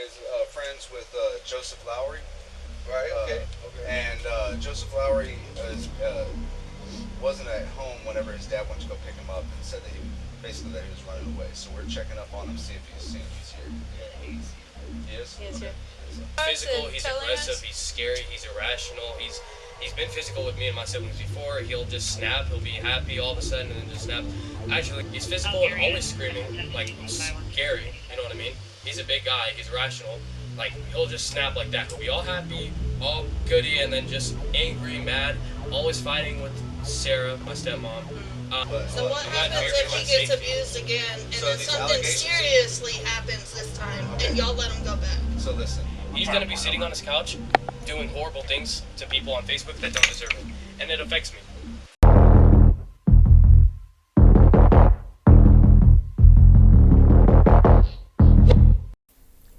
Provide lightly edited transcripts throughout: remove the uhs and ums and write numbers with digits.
is friends with Joseph Lowry. Right, okay. And Joseph Lowry wasn't at home whenever his dad went to go pick him up and said that he was running away. So we're checking up on him, see if he's here. Yeah, He is? he is here. Physical, he's aggressive, he's scary, he's irrational, he's been physical with me and my siblings before. He'll just snap, he'll be happy all of a sudden and then just snap. Actually, he's physical and always screaming, like scary, you know what I mean? He's a big guy, he's rational, like he'll just snap like that. He'll be all happy, all goody, and then just angry, mad, always fighting with Sarah, my stepmom. So what happens if he gets abused again and then something seriously happens this time and y'all let him go back? So listen. He's going to be sitting on his couch doing horrible things to people on Facebook that don't deserve it. And it affects me.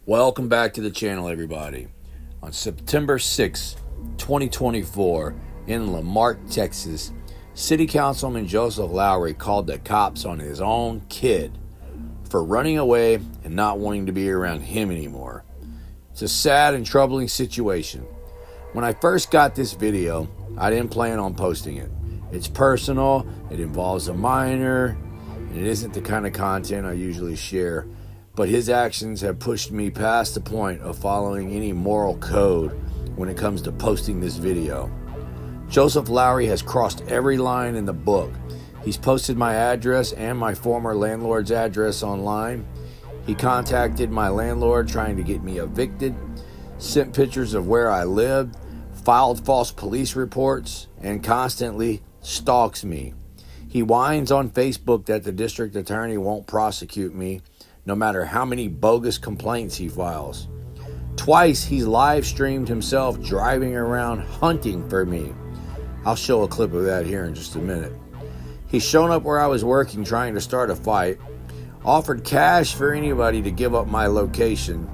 Welcome back to the channel, everybody. On September 6, 2024, in Marque, Texas, City Councilman Joseph Lowry called the cops on his own kid for running away and not wanting to be around him anymore. It's a sad and troubling situation. When I first got this video, I didn't plan on posting it. It's personal, it involves a minor, and it isn't the kind of content I usually share, but his actions have pushed me past the point of following any moral code when it comes to posting this video. Joseph Lowry has crossed every line in the book. He's posted my address and my former landlord's address online. He contacted my landlord trying to get me evicted, sent pictures of where I lived, filed false police reports, and constantly stalks me. He whines on Facebook that the district attorney won't prosecute me, no matter how many bogus complaints he files. Twice he's live streamed himself driving around hunting for me. I'll show a clip of that here in just a minute. He's shown up where I was working trying to start a fight, offered cash for anybody to give up my location,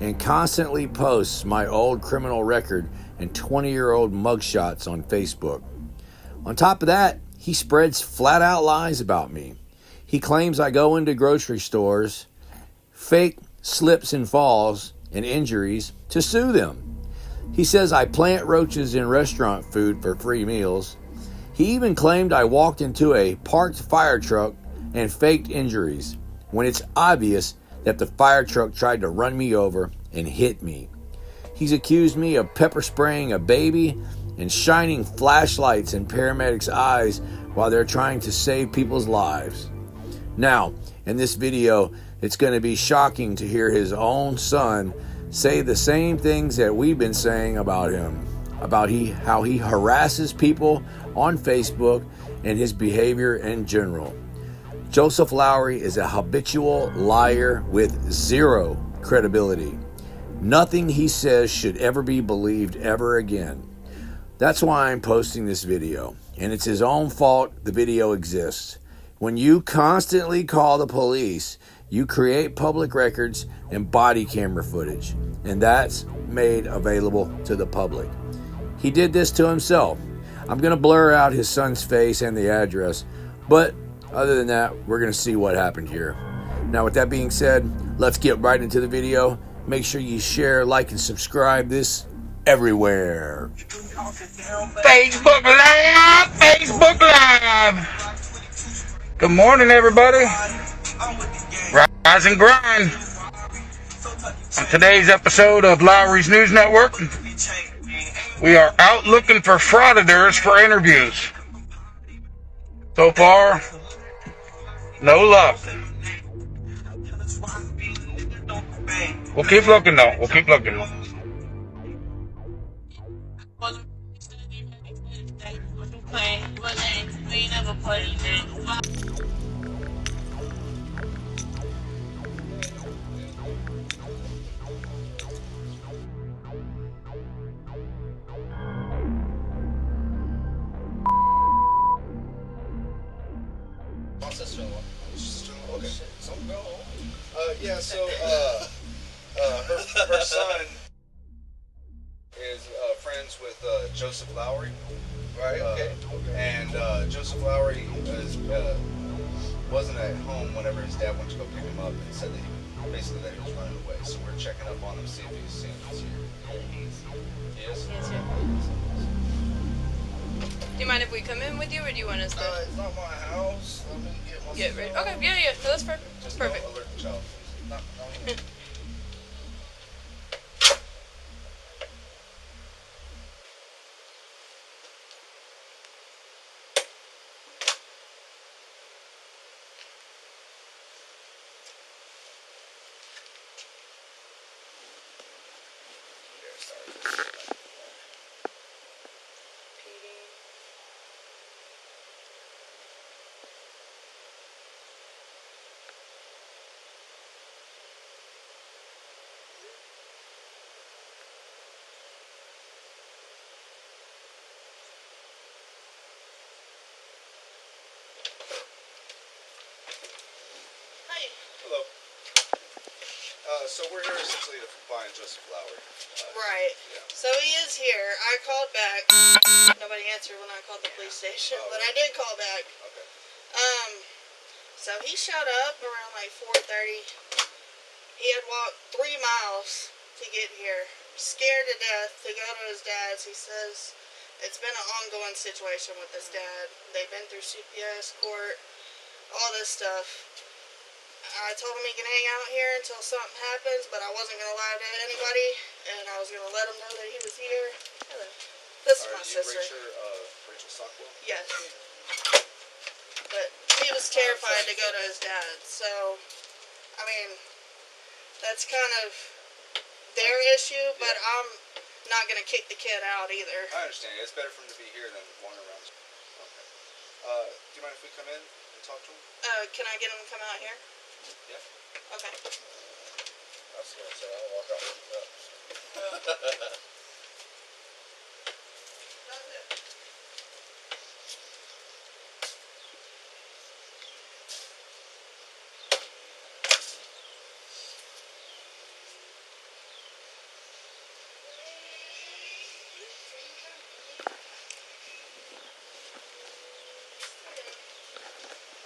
and constantly posts my old criminal record and 20-year-old mugshots on Facebook. On top of that, he spreads flat-out lies about me. He claims I go into grocery stores, fake slips and falls and injuries to sue them. He says I plant roaches in restaurant food for free meals. He even claimed I walked into a parked fire truck and faked injuries, when it's obvious that the fire truck tried to run me over and hit me. He's accused me of pepper spraying a baby and shining flashlights in paramedics' eyes while they're trying to save people's lives. Now, in this video, it's going to be shocking to hear his own son say the same things that we've been saying about him, about how he harasses people on Facebook and his behavior in general. Joseph Lowry is a habitual liar with zero credibility. Nothing he says should ever be believed ever again. That's why I'm posting this video, and it's his own fault the video exists. When you constantly call the police, you create public records and body camera footage, and that's made available to the public. He did this to himself. I'm going to blur out his son's face and the address, but other than that, we're going to see what happened here. Now, with that being said, let's get right into the video. Make sure you share, like, and subscribe this everywhere. Facebook Live! Facebook Live! Good morning, everybody. Rise and grind. On today's episode of Lowry's News Network, we are out looking for frauditors for interviews. So far, no luck. We'll keep looking though. We'll keep looking. Okay. Yeah, so her son is friends with Joseph Lowry. Right, okay. And Joseph Lowry wasn't at home whenever his dad went to go pick him up and said that he basically that he was running away. So we're checking up on him, see if he's here. He is? He's here. Do you mind if we come in with you, or do you want us to It's not my house. Let me get ready? Okay, yeah. No, that's perfect. That's perfect. Don't alert the child. Not here. Hello. So we're here essentially to find Joseph Lowry. Right. Yeah. So he is here. I called back. Nobody answered when I called the police station, but I did call back. Okay. So he showed up around like 4:30. He had walked 3 miles to get here, scared to death to go to his dad's. He says it's been an ongoing situation with his dad. They've been through CPS, court, all this stuff. I told him he can hang out here until something happens, but I wasn't going to lie to anybody, and I was going to let him know that he was here. Hello. This is my sister. Rachel Stockwell? Yes. But he was terrified to go to his dad, so, I mean, that's kind of their issue, but I'm not going to kick the kid out either. I understand. It's better for him to be here than wandering around. Okay. Do you mind if we come in and talk to him? Can I get him to come out here? Yeah. Okay. I was going to say, I'll walk out with you.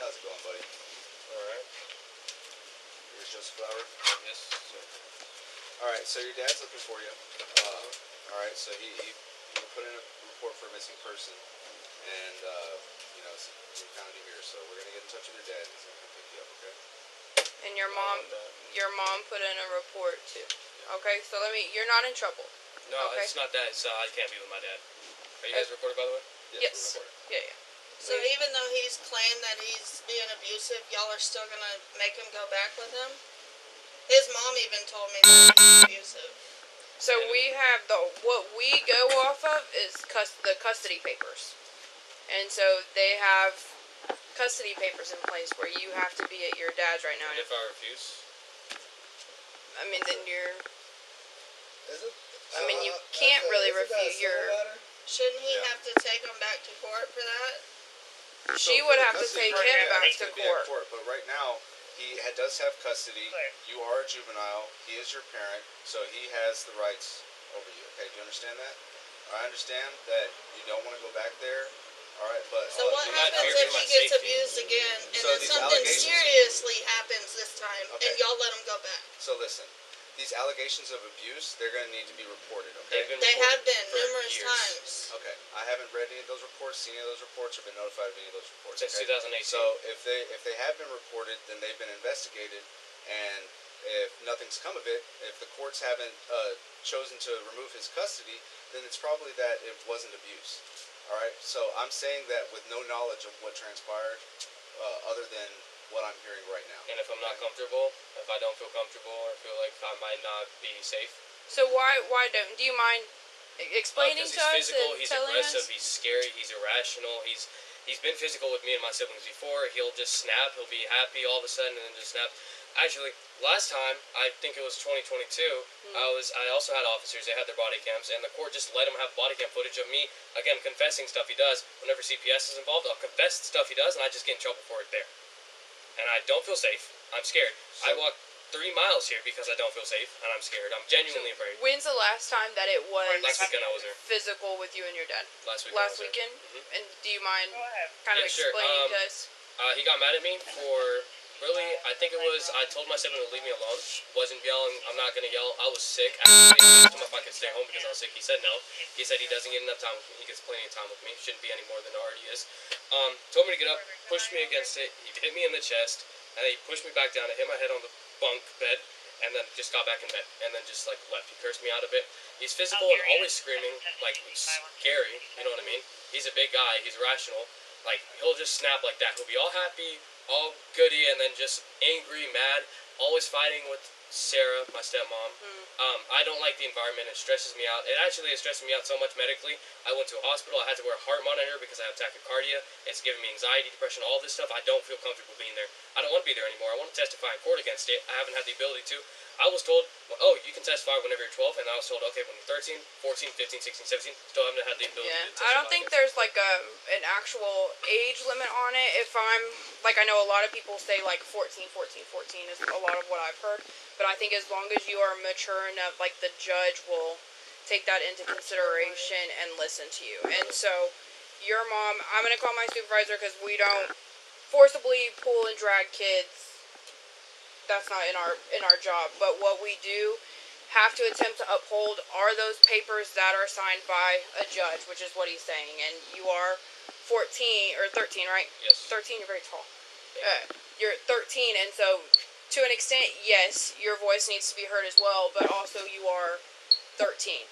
How's it going, buddy? Alright. Here's Joseph Lowry. Yes, sir. Alright, so your dad's looking for you. Alright, so he put in a report for a missing person, and, you know, so we're kind of here, so we're going to get in touch with your dad, and he's going to come pick you up, okay? And your mom put in a report too. Okay, so you're not in trouble. No, Okay. it's not that. It's, I can't be with my dad. Are you guys recorded, by the way? Yes. we're recording. Yeah. So even though he's claimed that he's being abusive, y'all are still going to make him go back with him? His mom even told me that he's abusive. So we have what we go off of is the custody papers, and so they have custody papers in place where you have to be at your dad's right now. And if I refuse? I mean, then you're. Is it? I mean, you can't really refuse your. Shouldn't he Yeah. have to take him back to court for that? She So would for the have to custody take part, him yeah, back he's to gonna be at court. But right now, he does have custody. You are a juvenile. He is your parent, so he has the rights over you. Okay, do you understand that? I understand that you don't want to go back there. All right, but So what you're not happens here if for he my gets safety. abused again and So then these something allegations- seriously happens this time Okay. and y'all let him go back? So listen, these allegations of abuse, they're going to need to be reported. Okay. They've been They reported have been for numerous years. times. Okay. I haven't read any of those reports, seen any of those reports, or been notified of any of those reports. Since okay? 2018. So if they have been reported, then they've been investigated, and if nothing's come of it, if the courts haven't chosen to remove his custody, then it's probably that it wasn't abuse. All right. So I'm saying that with no knowledge of what transpired, other than what I'm hearing right now. And if I'm not comfortable, if I don't feel comfortable or feel like I might not be safe. So why do you mind explaining Because to us he's physical, and he's telling aggressive, us? he's scary, he's irrational, he's been physical with me and my siblings before. He'll just snap, he'll be happy all of a sudden and then just snap. Actually, last time, I think it was 2022, I also had officers, they had their body cams, and the court just let him have body cam footage of me, again, confessing stuff he does. Whenever CPS is involved, I'll confess stuff he does, and I just get in trouble for it there. And I don't feel safe. I'm scared. I walked 3 miles here because I don't feel safe, and I'm scared. I'm genuinely afraid. When's the last time that it was Last weekend I was there. physical with you and your dad? Last weekend. Last weekend? And do you mind kind of Yeah, sure. explaining to us? He got mad at me for Really, I think it was, I told my sibling to leave me alone. Wasn't yelling, I'm not going to yell. I was sick. I asked him if I could stay home because I was sick. He said no. He said he doesn't get enough time with me. He gets plenty of time with me. Shouldn't be any more than it already is. Told me to get up, pushed me against it. He hit me in the chest, and then he pushed me back down. I hit my head on the bunk bed, and then just got back in bed, and then just, like, left. He cursed me out a bit. He's physical and always screaming, like, scary, you know what I mean? He's a big guy. He's irrational. Like, he'll just snap like that. He'll be all happy, all goody, and then just angry, mad, always fighting with Sarah, my stepmom. I don't like the environment. It stresses me out. It stresses me out so much medically. I went to a hospital. I had to wear a heart monitor because I have tachycardia. It's giving me anxiety, depression, all this stuff. I don't feel comfortable being there. I don't want to be there anymore. I want to testify in court against it. I haven't had the ability to. I was told, oh, you can testify whenever you're 12, and I was told, okay, when you're 13, 14, 15, 16, 17, still haven't had the ability to testify. I don't think there's like an actual age limit on it. If I'm, like, I know a lot of people say like 14 is a lot of what I've heard, but I think as long as you are mature enough, like, the judge will take that into consideration and listen to you. And so, your mom, I'm going to call my supervisor because we don't forcibly pull and drag kids. That's not in our job. But what we do have to attempt to uphold are those papers that are signed by a judge, which is what he's saying. And you are 14 or 13, right? Yes. 13, you're very tall. You're 13, and so to an extent, yes, your voice needs to be heard as well, but also you are 13.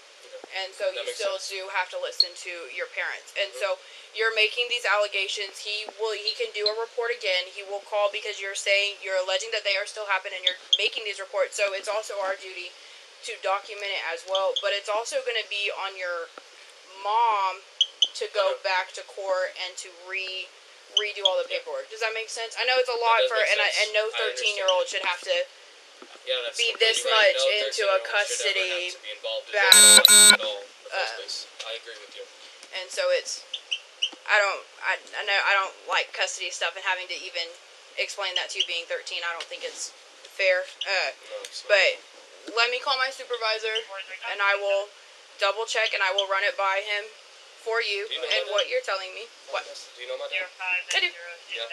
And so you still do have to listen to your parents. And so you're making these allegations. He can do a report again. He will call because you're alleging that they are still happening, and you're making these reports. So it's also our duty to document it as well. But it's also going to be on your mom to go back to court and to redo all the paperwork. Does that make sense? I know it's a lot and no 13-year-old should have to be this much into a custody battle. At all, in the first place. I agree with you. And so I don't like custody stuff, and having to even explain that to you being 13, I don't think it's fair. But let me call my supervisor, and I will double check, and I will run it by him for you, and what you're telling me. What? Do you know my dad? I do. Yeah.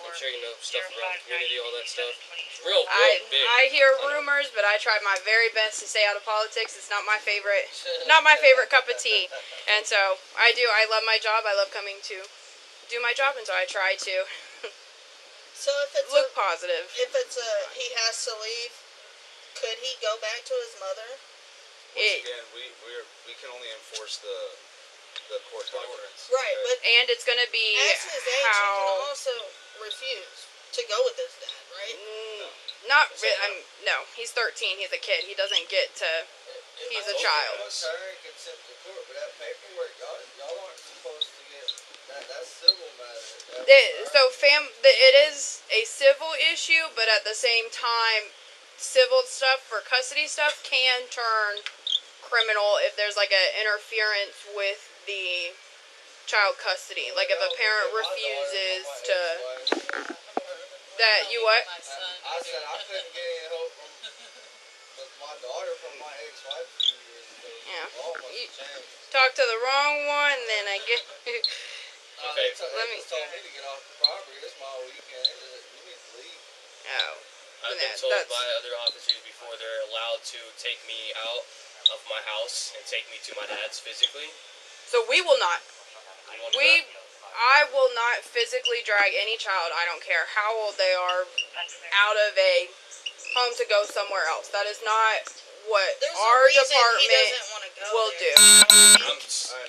I'm sure you know stuff around the community, all that stuff. It's real big. I hear rumors, but I try my very best to stay out of politics. It's not my favorite cup of tea. And so I love my job. I love coming to do my job, and so I try to So if it's look positive. If he has to leave, could he go back to his mother? Once again, we can only enforce the court documents. Right, but and it's going to be at his age, he can also refuse to go with his dad, right? Not really. No, he's 13. He's a kid. He doesn't get to. He's a child. Consent to court, but that paperwork, y'all aren't supposed to get that. That's civil matter. It is a civil issue, but at the same time, civil stuff for custody stuff can turn criminal if there's like an interference with the child custody. Like if a parent refuses to. That you what? I said I couldn't get any help with my daughter from my ex-wife a few years ago. Yeah. You talk to the wrong one, then I get. Okay. They told me to get off the property. It's my weekend. You need to leave. Oh. I've been told by other officers before they're allowed to take me out of my house and take me to my dad's physically. So we will not. I will not physically drag any child, I don't care how old they are, out of a home to go somewhere else. That is not what our department will do. I'm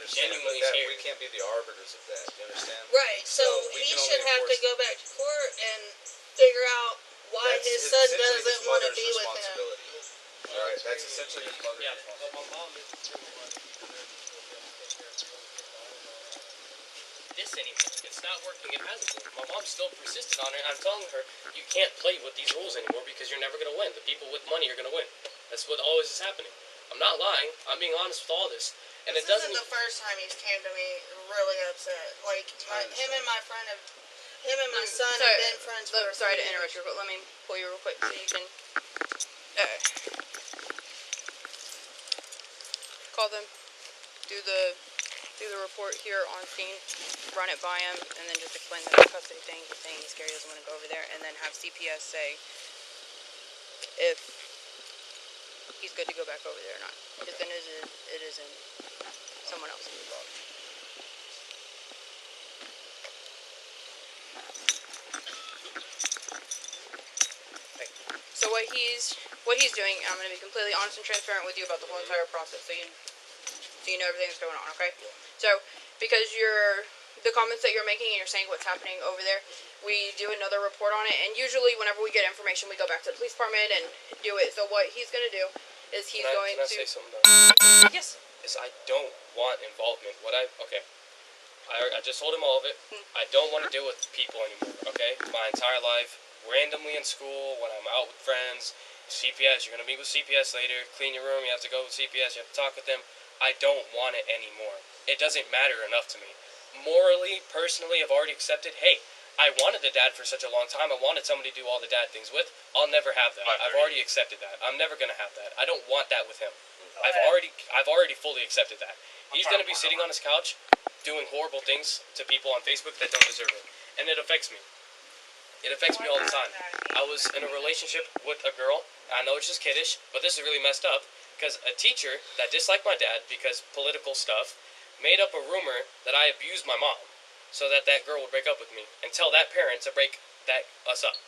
genuinely that we can't be the arbiters of that. Do you understand? Right. So he should have to go back to court and figure out why his son doesn't want to be with him. All right. That's essentially his mother's but my mom is this anymore. It's not working. It hasn't been. My mom still persisted on it. I'm telling her, you can't play with these rules anymore because you're never going to win. The people with money are going to win. That's what always is happening. I'm not lying. I'm being honest with all this. And This it doesn't. isn't the first time he's came to me really upset. Like him and my son have been friends for. Sorry to interrupt you, but let me pull you real quick so you can call them. Do the do the report here on scene, run it by him, and then just explain the custody thing, he's saying he's scared, he doesn't want to go over there, and then have CPS say if he's good to go back over there or not. Because then it isn't someone else involved. So what he's doing, I'm going to be completely honest and transparent with you about the whole entire process, so you know everything that's going on, okay? So, because the comments that you're making and you're saying what's happening over there, we do another report on it, and usually whenever we get information, we go back to the police department and do it. So what he's going to do is Can I say something though? Yes. Is I don't want involvement. I just told him all of it. I don't want to deal with people anymore, okay? My entire life, randomly in school, when I'm out with friends, CPS, you're going to meet with CPS later, clean your room, you have to go with CPS, you have to talk with them. I don't want it anymore. It doesn't matter enough to me. Morally, personally, I've already accepted, hey, I wanted a dad for such a long time. I wanted somebody to do all the dad things with. I'll never have that. I've already accepted that. I'm never going to have that. I don't want that with him. I've already fully accepted that. He's going to be sitting on his couch doing horrible things to people on Facebook that don't deserve it. And it affects me. It affects me all the time. I was in a relationship with a girl. I know it's just kiddish, but this is really messed up. Because a teacher that disliked my dad because political stuff made up a rumor that I abused my mom so that girl would break up with me and tell that parent to break us up.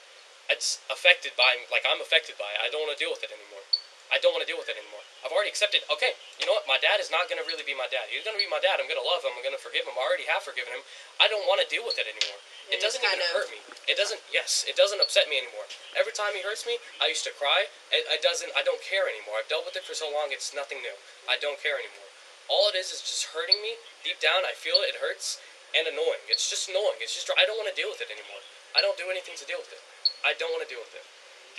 It's affected by, I'm affected by it. I don't want to deal with it anymore. I've already accepted, okay, you know what, my dad is not going to really be my dad. He's going to be my dad. I'm going to love him. I'm going to forgive him. I already have forgiven him. I don't want to deal with it anymore. It doesn't even hurt me. It doesn't upset me anymore. Every time he hurts me, I used to cry. I don't care anymore. I've dealt with it for so long, it's nothing new. I don't care anymore. All it is just hurting me. Deep down, I feel it hurts and annoying. It's just annoying. I don't want to deal with it anymore. I don't do anything to deal with it. I don't want to deal with it.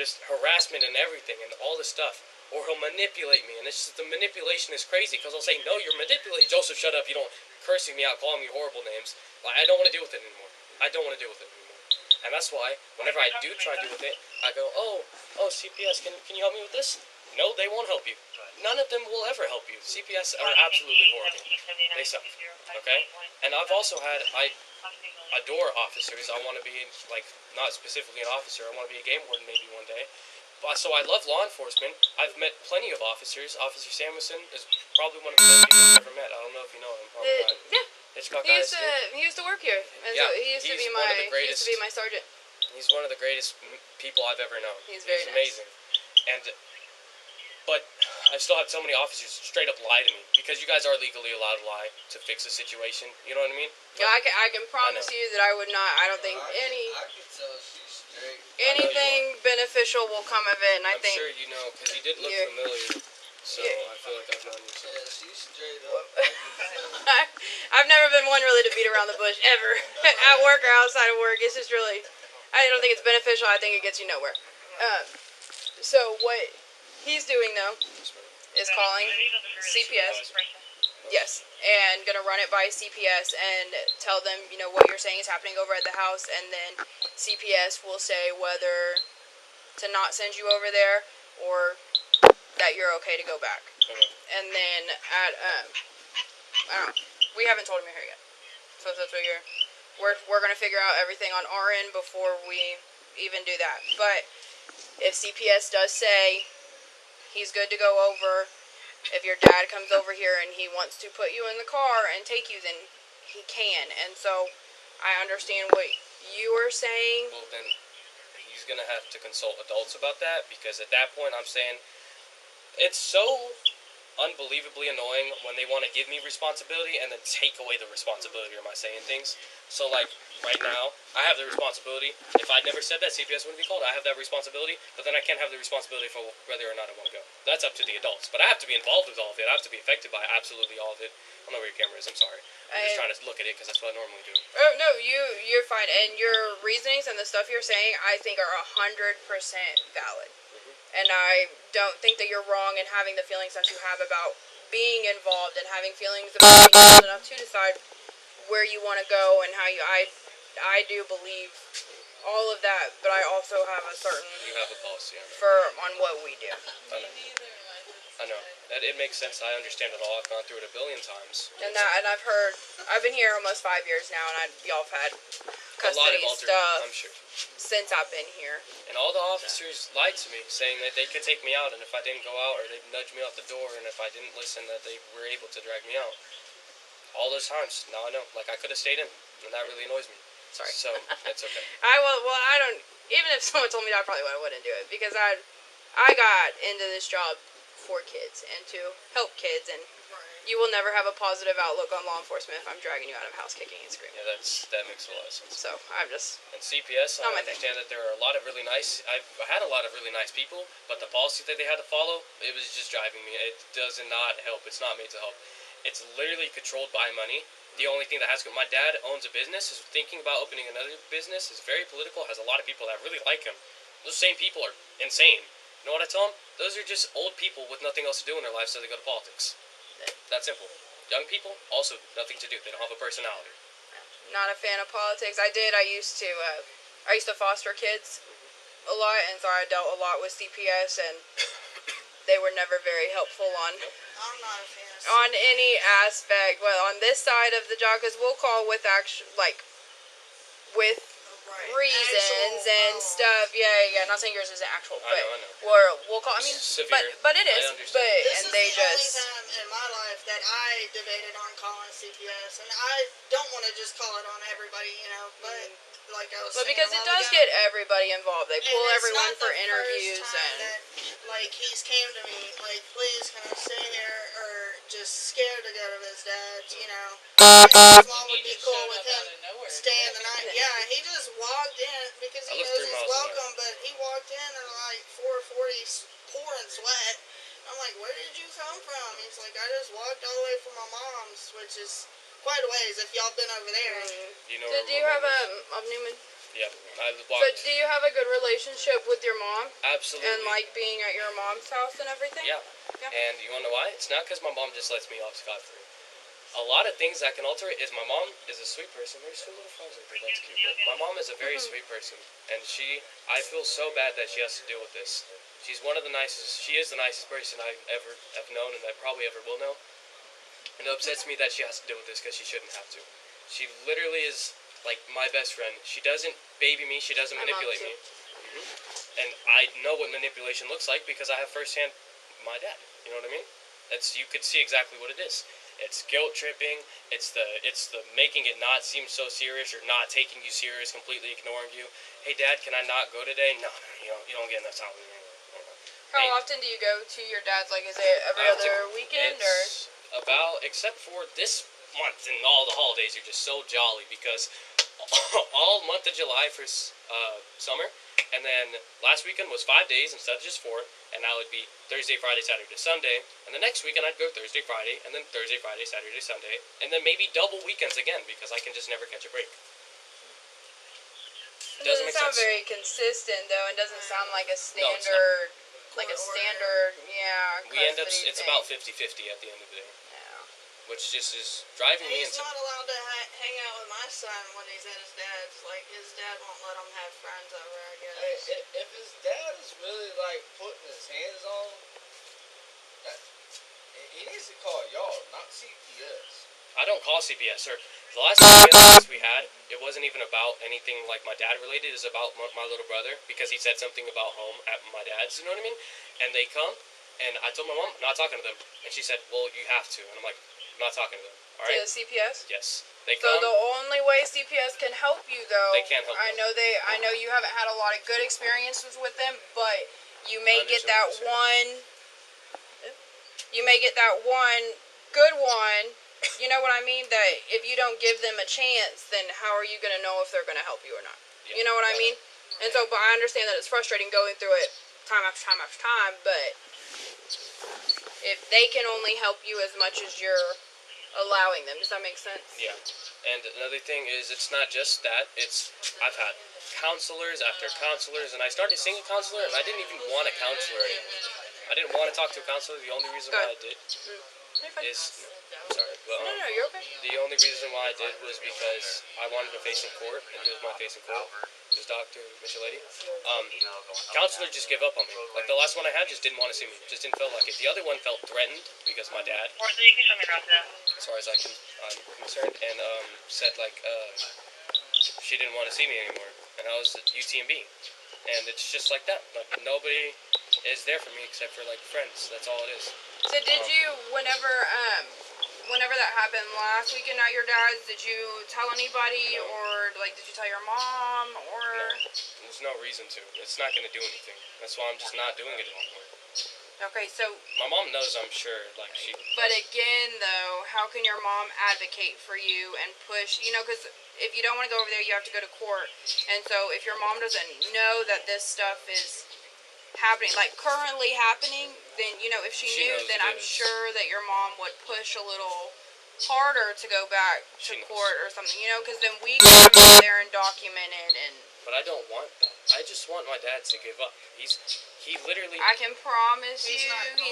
Just harassment and everything and all this stuff. Or he'll manipulate me, and it's just, the manipulation is crazy, because I'll say, no, you're manipulating. Joseph, shut up, you don't, cursing me out, calling me horrible names. I don't want to deal with it anymore. And that's why, whenever I do try to deal with it, I go, oh, CPS, can you help me with this? No, they won't help you. None of them will ever help you. CPS are absolutely horrible. They suck, okay? And I've also had, I adore officers. I want to be, not specifically an officer, I want to be a game warden maybe one day. So I love law enforcement. I've met plenty of officers. Officer Samuelson is probably one of the best people I've ever met. I don't know if you know him. Probably not. Yeah. Hitchcock He used to work here. And yeah, so he used to be my sergeant. He's one of the greatest people I've ever known. He's very amazing. But I still have so many officers straight up lie to me, because you guys are legally allowed to lie to fix a situation. You know what I mean? Yeah, I can promise you that I would not. I don't think I can tell she's straight. anything beneficial will come of it. And I'm sure you know, because you did look familiar. So I feel like I've known you. So. Yeah, she's straight up. I've never been one really to beat around the bush ever, at work or outside of work. It's just really, I don't think it's beneficial. I think it gets you nowhere. So what he's doing though is calling CPS. Yes, and gonna run it by CPS and tell them, what you're saying is happening over at the house, and then CPS will say whether to not send you over there or that you're okay to go back. Okay. And then at I don't know, we haven't told him you're here yet, so that's what we're gonna figure out everything on our end before we even do that. But if CPS does say he's good to go over, if your dad comes over here and he wants to put you in the car and take you, then he can. And so I understand what you are saying. Well, then he's going to have to consult adults about that, because at that point I'm saying it's so unbelievably annoying when they want to give me responsibility and then take away the responsibility of my saying things. So, right now, I have the responsibility. If I'd never said that, CPS wouldn't be called. I have that responsibility, but then I can't have the responsibility for whether or not I want to go. That's up to the adults. But I have to be involved with all of it. I have to be affected by absolutely all of it. I don't know where your camera is. I'm sorry. I'm just trying to look at it because that's what I normally do. Oh, no, you're fine. And your reasonings and the stuff you're saying, I think, are 100% valid. And I don't think that you're wrong in having the feelings that you have about being involved and having feelings about being old enough to decide where you want to go and how you. I do believe all of that, but I also have a certain You have a policy on it. on what we do. Okay. I know. It makes sense. I understand it all. I've gone through it a billion times. And I've been here almost 5 years now, and y'all have had A lot of custody altered, stuff I'm sure. since I've been here. And all the officers lied to me, saying that they could take me out, and if I didn't go out, or they'd nudge me out the door, and if I didn't listen, that they were able to drag me out. All those times. Now I know. Like, I could have stayed in, and that really annoys me. Sorry. So, it's okay. I don't, even if someone told me that, I probably wouldn't do it, because I got into this job for kids, and to help kids, and you will never have a positive outlook on law enforcement if I'm dragging you out of house kicking and screaming. Yeah, that makes a lot of sense. So, I'm just... And CPS, I Not my thing. understand that there are a lot of really nice... I've had a lot of really nice people, but the policy that they had to follow, it was just driving me. It does not help. It's not made to help. It's literally controlled by money. The only thing that has... My dad owns a business, is thinking about opening another business, is very political, has a lot of people that really like him. Those same people are insane. You know what I tell them? Those are just old people with nothing else to do in their life, so they go to politics. That simple. Young people, also nothing to do. They don't have a personality. Not a fan of politics. I used to foster kids a lot, and so I dealt a lot with CPS, and they were never very helpful on I'm not a fan of on any aspect. Well, on this side of the job, because we'll call with with reasons and stuff. Yeah. Not saying yours isn't actual, but I know. we'll call. I mean, Severe. but it is. I understand. But This and is they the just. only time in my life that I debated on calling CPS, and I don't want to just call it on everybody, but like I was But saying because a it while does ago, get everybody involved. They and pull it's everyone not for the interviews first time and. that, like, he's came to me like, please can I stay here, or just scared to go to his dad's, And his mom would be cool with him staying the night. Yeah, he just walked in because I he live knows 3 he's miles away. welcome, but he walked in at like 4:40, pouring sweat. I'm like, where did you come from? He's like, I just walked all the way from my mom's, which is quite a ways if y'all been over there. You know So where do you my have mom is? Newman? Yeah, I So walked. do you have a good relationship with your mom Absolutely. and like being at your mom's house and everything? Yeah. And you want to know why? It's not because my mom just lets me off scot-free. A lot of things that can alter it is my mom is a sweet person. Very sweet little flowers right there. That's cute. But my mom is a very sweet person. And I feel so bad that she has to deal with this. She's one of the nicest, she is the nicest person I ever have known and I probably ever will know. And it upsets me that she has to deal with this because she shouldn't have to. She literally is like my best friend. She doesn't baby me. She doesn't My mom manipulate too. me. And I know what manipulation looks like because I have firsthand my dad. You know what I mean? You could see exactly what it is. It's guilt tripping. It's the making it not seem so serious or not taking you serious, completely ignoring you. Hey, Dad, can I not go today? No, you don't get enough time. How often do you go to your dad's? Like, is it every other weekend or? It's about, except for this month and all the holidays are just so jolly because all month of July for summer, and then last weekend was 5 days instead of just 4, and now it'd be Thursday, Friday, Saturday, Sunday, and the next weekend I'd go Thursday, Friday, and then Thursday, Friday, Saturday, Sunday, and then maybe double weekends again because I can just never catch a break. It doesn't make sound sense. very consistent though. It doesn't sound like a No, it's not. standard, We end up, custody it's thing. about 50-50 at the end of the day, Yeah. which just is driving me He's insane. not allowed to hang out with my son when he's at his dad's. Like, his dad won't let him have friends over, I guess. Hey, if his dad is really like putting his hands on him, he needs to call y'all, not CPS. I don't call CPS, sir. The last CPS we had, it wasn't even about anything like my dad related. It was about my little brother because he said something about home at my dad's, you know what I mean? And they come, and I told my mom, not talking to them. And she said, well, you have to. And I'm like, I'm not talking to them. All To right? the CPS. Yes. They So come. the only way CPS can help you, though, They can't help I you. know you haven't had a lot of good experiences with them, but you may get Understood that what you're one. You may get that one good one. You know what I mean? That if you don't give them a chance, then how are you gonna know if they're gonna help you or not? Yeah. You know what I mean? And so, but I understand that it's frustrating going through it time after time after time, but if they can only help you as much as you're allowing them, does that make sense? Yeah. And another thing is, it's not just that. I've had counselors after counselors, and I started seeing a counselor, and I didn't even want a counselor anymore. I didn't want to talk to a counselor. The only reason why I did You're fine. is, I'm sorry, but No, you're okay. the only reason why I did was because I wanted to face in court, and he was my face in court. this doctor, Micheletti, counselor just gave up on me. Like, the last one I had just didn't want to see me. Just didn't feel like it. The other one felt threatened because my dad, as far as I'm concerned, and said, like, she didn't want to see me anymore. And I was at UTMB. And it's just like that. Like, nobody is there for me except for, like, friends. That's all it is. So did you, whenever that happened last weekend at your dad's, did you tell anybody, or, like, did you tell your mom, or? No, there's no reason to. It's not going to do anything. That's why I'm just not doing it anymore. Okay, so. My mom knows, I'm sure, like, she. But again, though, how can your mom advocate for you and push, you know, because if you don't want to go over there, you have to go to court. And so if your mom doesn't know that this stuff is happening, like currently happening, then, you know, if she knew, then I'm sure that your mom would push a little harder to go back to court or something, you know, because then we can go there and document it. And but I don't want that. I just want my dad to give up. He literally. I can promise he's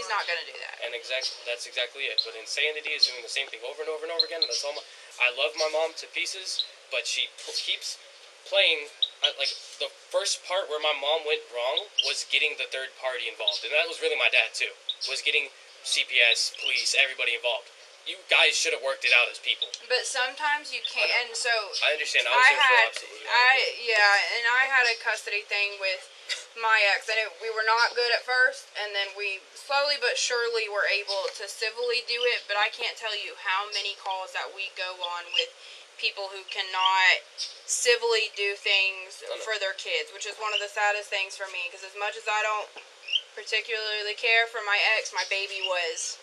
not going to do that. And that's exactly it. But insanity is doing the same thing over and over and over again. And that's all. I love my mom to pieces, but she keeps playing. Like, the first part where my mom went wrong was getting the third party involved, and that was really my dad too. Was getting CPS, police, everybody involved. You guys should have worked it out as people. But sometimes you can't. And so I understand. I was there for absolutely. And I had a custody thing with my ex, and we were not good at first, and then we slowly but surely were able to civilly do it. But I can't tell you how many calls that we go on with people who cannot civilly do things for their kids, which is one of the saddest things for me, because as much as I don't particularly care for my ex, my baby was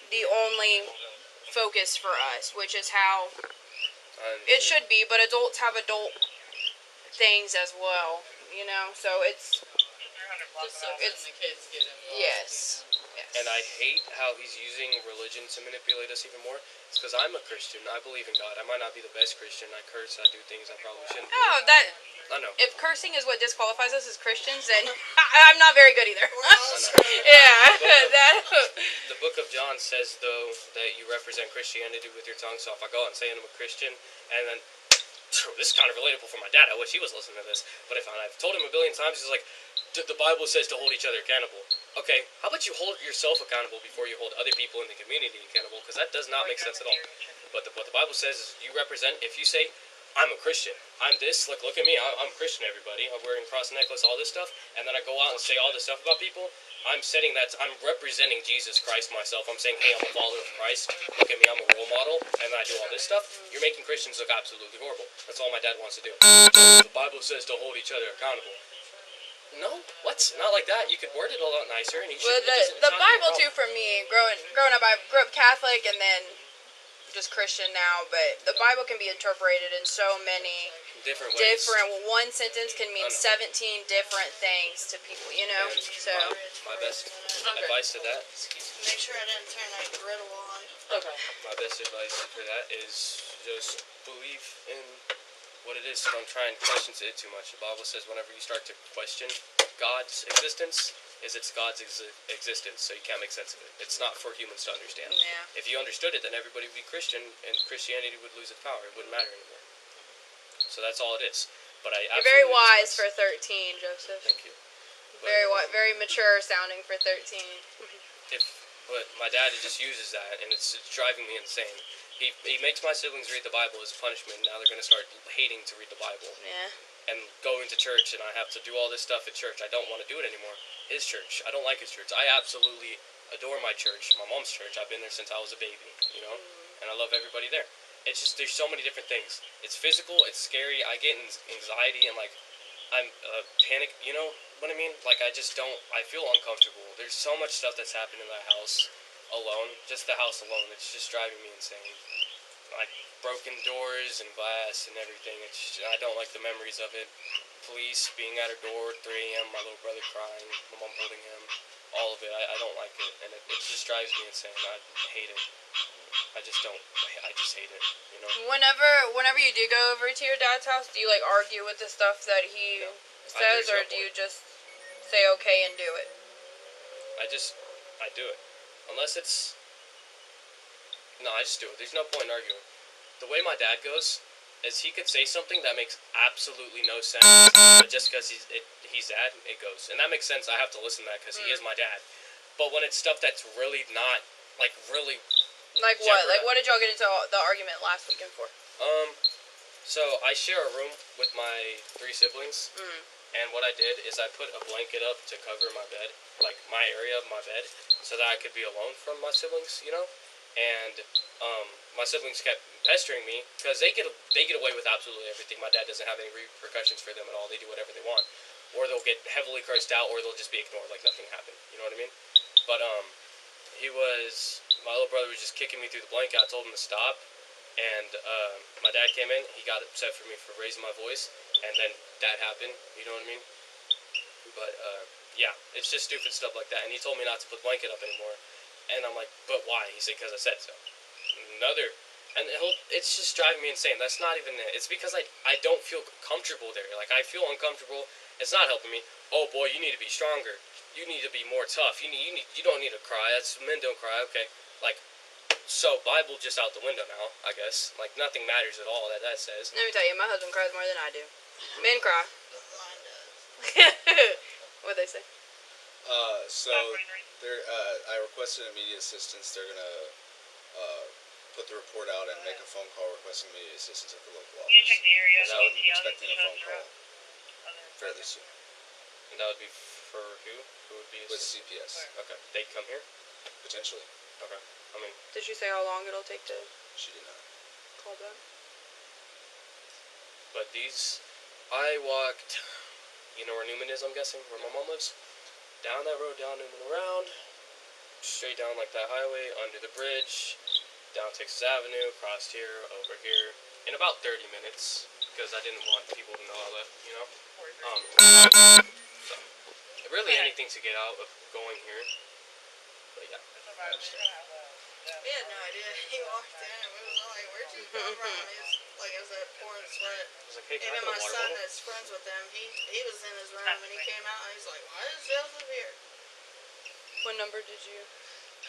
the only focus for us, which is how it should be, but adults have adult things as well, you know, so it's the kids get involved. yes. And I hate how he's using religion to manipulate us even more. It's because I'm a Christian. I believe in God. I might not be the best Christian. I curse. I do things I probably shouldn't do. Oh, I know. if cursing is what disqualifies us as Christians, then I'm not very good either. The book of John says, though, that you represent Christianity with your tongue. So if I go out and say I'm a Christian, and then, this is kind of relatable for my dad. I wish he was listening to this. But I've told him a billion times, he's like, the Bible says to hold each other accountable. Okay, how about you hold yourself accountable before you hold other people in the community accountable? Because that does not make sense at all. But what the Bible says is you represent, if you say, I'm a Christian, I'm this, look at me, I'm a Christian, everybody, I'm wearing a cross necklace, all this stuff, and then I go out and say all this stuff about people, I'm representing Jesus Christ myself. I'm saying, hey, I'm a follower of Christ, look at me, I'm a role model, and then I do all this stuff. You're making Christians look absolutely horrible. That's all my dad wants to do. So the Bible says to hold each other accountable. No, what? Not like that. You could word it a lot nicer, and you should. Well, the Bible too, for me, growing up, I grew up Catholic and then just Christian now. But the Bible can be interpreted in so many different ways. One sentence can mean 17 different things to people. You know, and so my best advice to that. Make sure I didn't turn that griddle on. Okay. My best advice for that is just believe in what it is. Don't try and question it too much. The Bible says whenever you start to question God's existence, it's God's existence, so you can't make sense of it. It's not for humans to understand. Yeah. If you understood it, then everybody would be Christian, and Christianity would lose its power. It wouldn't matter anymore. So that's all it is. But you're very wise for 13, Joseph. Thank you. But Very mature sounding for 13. But my dad just uses that, and it's driving me insane. He makes my siblings read the Bible as a punishment. Now they're going to start hating to read the Bible. Yeah. And going to church, and I have to do all this stuff at church. I don't want to do it anymore. His church. I don't like his church. I absolutely adore my church, my mom's church. I've been there since I was a baby, you know? And I love everybody there. It's just, there's so many different things. It's physical, it's scary. I get anxiety, and, like, I'm panic, you know what I mean? Like, I feel uncomfortable. There's so much stuff that's happened in that house alone. Just the house alone. It's just driving me insane. Like, broken doors and glass and everything. I don't like the memories of it. Police being at her door at 3 a.m., my little brother crying, my mom holding him, all of it. I don't like it, and it just drives me insane. I hate it. I just hate it, you know? Whenever you do go over to your dad's house, do you, like, argue with the stuff that he says, or do you just say okay and do it? I do it. Unless it's... No, I just do it. There's no point in arguing. The way my dad goes, is he could say something that makes absolutely no sense, but just because he's dad, it goes. And that makes sense. I have to listen to that because he is my dad. But when it's stuff that's really not, like, really... Like what? Like, what did y'all get into the argument last weekend for? So I share a room with my 3 siblings, and what I did is I put a blanket up to cover my bed, like, my area of my bed, so that I could be alone from my siblings, you know? And, my siblings kept pestering me, because they get away with absolutely everything. My dad doesn't have any repercussions for them at all. They do whatever they want. Or they'll get heavily cursed out, or they'll just be ignored like nothing happened. You know what I mean? But, my little brother was just kicking me through the blanket. I told him to stop, and, my dad came in. He got upset for me for raising my voice, and then that happened. You know what I mean? But, yeah, it's just stupid stuff like that. And he told me not to put the blanket up anymore. And I'm like, but why? He said, because I said so. It's just driving me insane. That's not even it. It's because I don't feel comfortable there. Like, I feel uncomfortable. It's not helping me. Oh boy, you need to be stronger. You need to be more tough. You don't need to cry. Men don't cry. Okay. Like, so Bible just out the window now, I guess. Like, nothing matters at all that says. Let me tell you, my husband cries more than I do. Men cry. Mine does. What'd they say? I requested immediate assistance. They're gonna put the report out and make a phone call requesting immediate assistance at the local office. And I'm expecting a phone call fairly soon. And that would be for who? Who would be with CPS? Okay, they come here potentially. Okay, I mean. Did she say how long it'll take to? She did not. Call back. But I walked. You know where Newman is? I'm guessing where my mom lives. Down that road, down Newman, around, straight down like that highway, under the bridge, down Texas Avenue, crossed here, over here, in about 30 minutes, because I didn't want people to know I left, you know? So, really anything to get out of going here, but yeah. We had no idea. He walked in and we was all like, where'd you come from? He was like, I was at pouring sweat. I was like, hey, can I Even get a my water son bottle? that's friends with him, he was in his room and he came out and he's like, why is Joseph here? What number did you?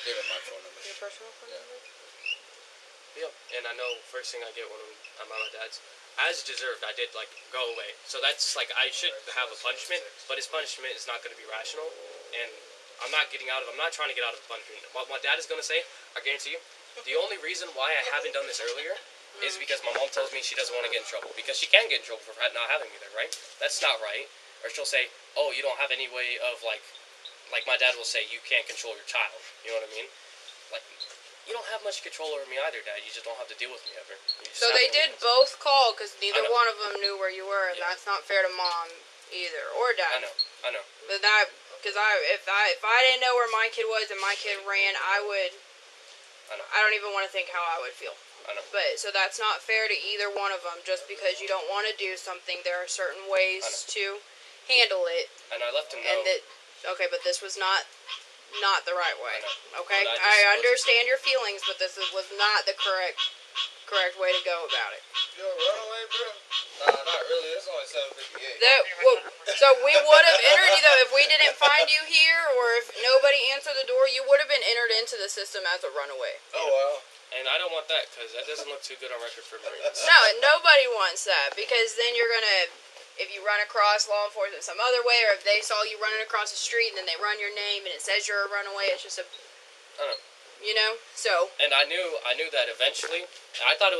Give him my phone number. Your personal phone number? Yep, and I know first thing I get when I'm at my dad's, as deserved, I did, like, go away. So that's, like, I should have a punishment, but his punishment is not going to be rational, and I'm not trying to get out of the punishment. What my dad is going to say, I guarantee you, the only reason why I haven't done this earlier is because my mom tells me she doesn't want to get in trouble, because she can get in trouble for not having me there, right? That's not right. Or she'll say, oh, you don't have any way of, like my dad will say, you can't control your child. You know what I mean? Like, you don't have much control over me either, Dad. You just don't have to deal with me ever. So they did both call because neither one of them knew where you were, and that's not fair to Mom either or Dad. I know. But that, because if I didn't know where my kid was and my kid ran, I don't even want to think how I would feel. I know. But so that's not fair to either one of them. Just because you don't want to do something, there are certain ways to handle it. And I left him know. Okay, but this was not the right way. Okay, I understand your feelings, but this was not the correct way to go about it. You a runaway, bro? Nah, not really. It's only 7:58. So we would have entered you though if we didn't find you here, or if nobody answered the door, you would have been entered into the system as a runaway. Oh wow. And I don't want that because that doesn't look too good on record for Marines. No, nobody wants that because then you're gonna. If you run across law enforcement some other way, or if they saw you running across the street and then they run your name and it says you're a runaway, it's just I don't know. You know, so. And I knew that eventually. I thought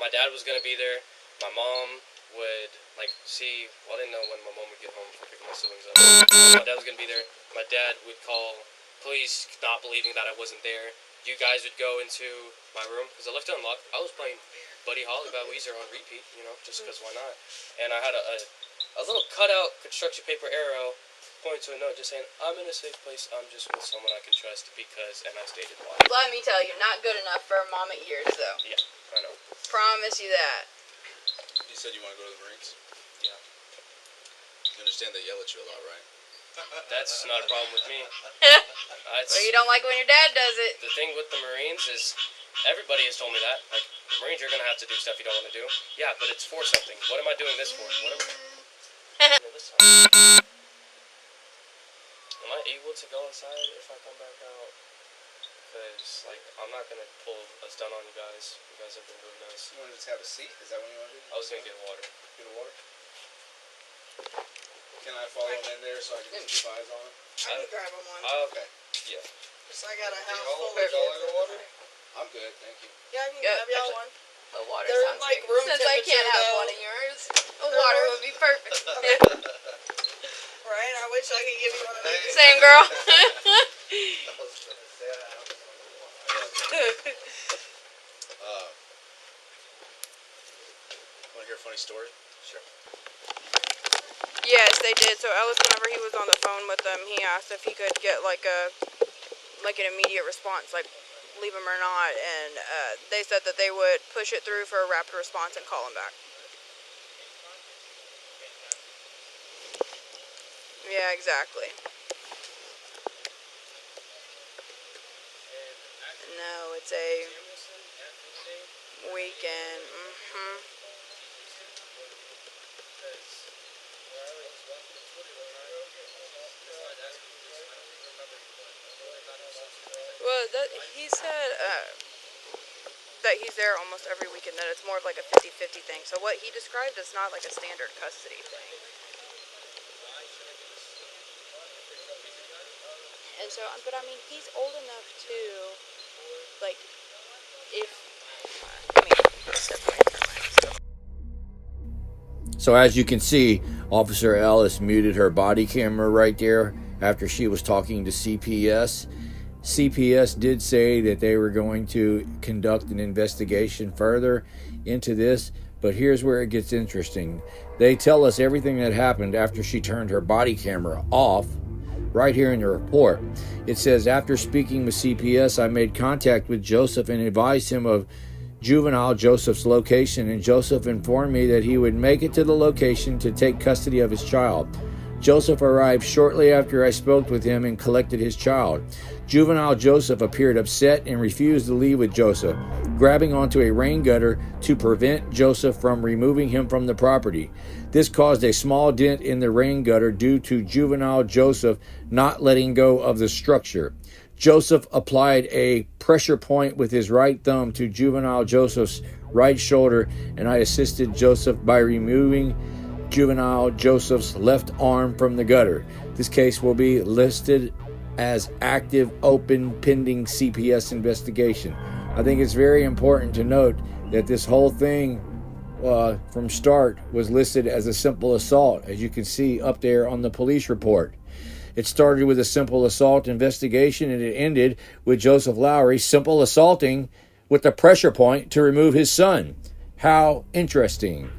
my dad was gonna be there. My mom would see. Well, I didn't know when my mom would get home from picking my siblings up. My dad was gonna be there. My dad would call police, not believing that I wasn't there. You guys would go into my room because I left it unlocked. I was playing Buddy Holly by Weezer on repeat, just because why not? And I had a little cutout construction paper arrow pointing to a note just saying, I'm in a safe place, I'm just with someone I can trust because, and I stated why. Let me tell you, not good enough for a mom at years, though. Yeah, I know. Promise you that. You said you want to go to the Marines? Yeah. You understand they yell at you a lot, right? That's not a problem with me. Well, you don't like when your dad does it. The thing with the Marines is, everybody has told me that. Like, the Marines, you're going to have to do stuff you don't want to do. Yeah, but it's for something. What am I doing this for? Am I able to go inside if I come back out? because, like, I'm not going to pull a stunt on you guys. You guys have been really nice. You want to just have a seat? Is that what you want to do? I was going to get water. Get a water? Can I follow him in there so I can just keep eyes on him? I can grab him one. Okay. Yeah. Just I got a house hold full of $1 kids. of water? I'm good, thank you. Yeah, I can Yeah, grab y'all actually- one. The water They're sounds like good. room Since I can't temperature, have though. one of yours, the water would be perfect. Right? I wish I could give you one of these. Same girl. I was gonna say I have some. Want to hear a funny story? Sure. Yes, they did. So Ellis, whenever he was on the phone with them, he asked if he could get like an immediate response, like leave him or not, and they said that they would push it through for a rapid response and call him back. Yeah, exactly. No, it's a weekend. Well, he said that he's there almost every weekend, that it's more of like a 50-50 thing. So what he described is not like a standard custody thing. And so, but I mean, he's old enough to, like, So as you can see, Officer Ellis muted her body camera right there after she was talking to CPS. CPS did say that they were going to conduct an investigation further into this, but here's where it gets interesting. They tell us everything that happened after she turned her body camera off. Right here in the report, it says, after speaking with CPS, I made contact with Joseph and advised him of juvenile Joseph's location, and Joseph informed me that he would make it to the location to take custody of his child. Joseph arrived shortly after I spoke with him and collected his child. Juvenile Joseph appeared upset and refused to leave with Joseph, grabbing onto a rain gutter to prevent Joseph from removing him from the property. This caused a small dent in the rain gutter due to juvenile Joseph not letting go of the structure. Joseph applied a pressure point with his right thumb to juvenile Joseph's right shoulder, and I assisted Joseph by removing juvenile Joseph's left arm from the gutter. This case will be listed as active, open, pending CPS investigation. I think it's very important to note that this whole thing from start was listed as a simple assault, as you can see up there on the police report. It started with a simple assault investigation, and it ended with Joseph Lowry simple assaulting with the pressure point to remove his son. How interesting.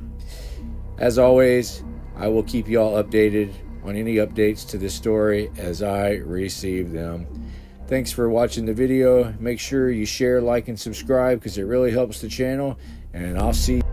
As always, I will keep you all updated on any updates to this story as I receive them. Thanks for watching the video. Make sure you share, like, and subscribe because it really helps the channel. And I'll see you.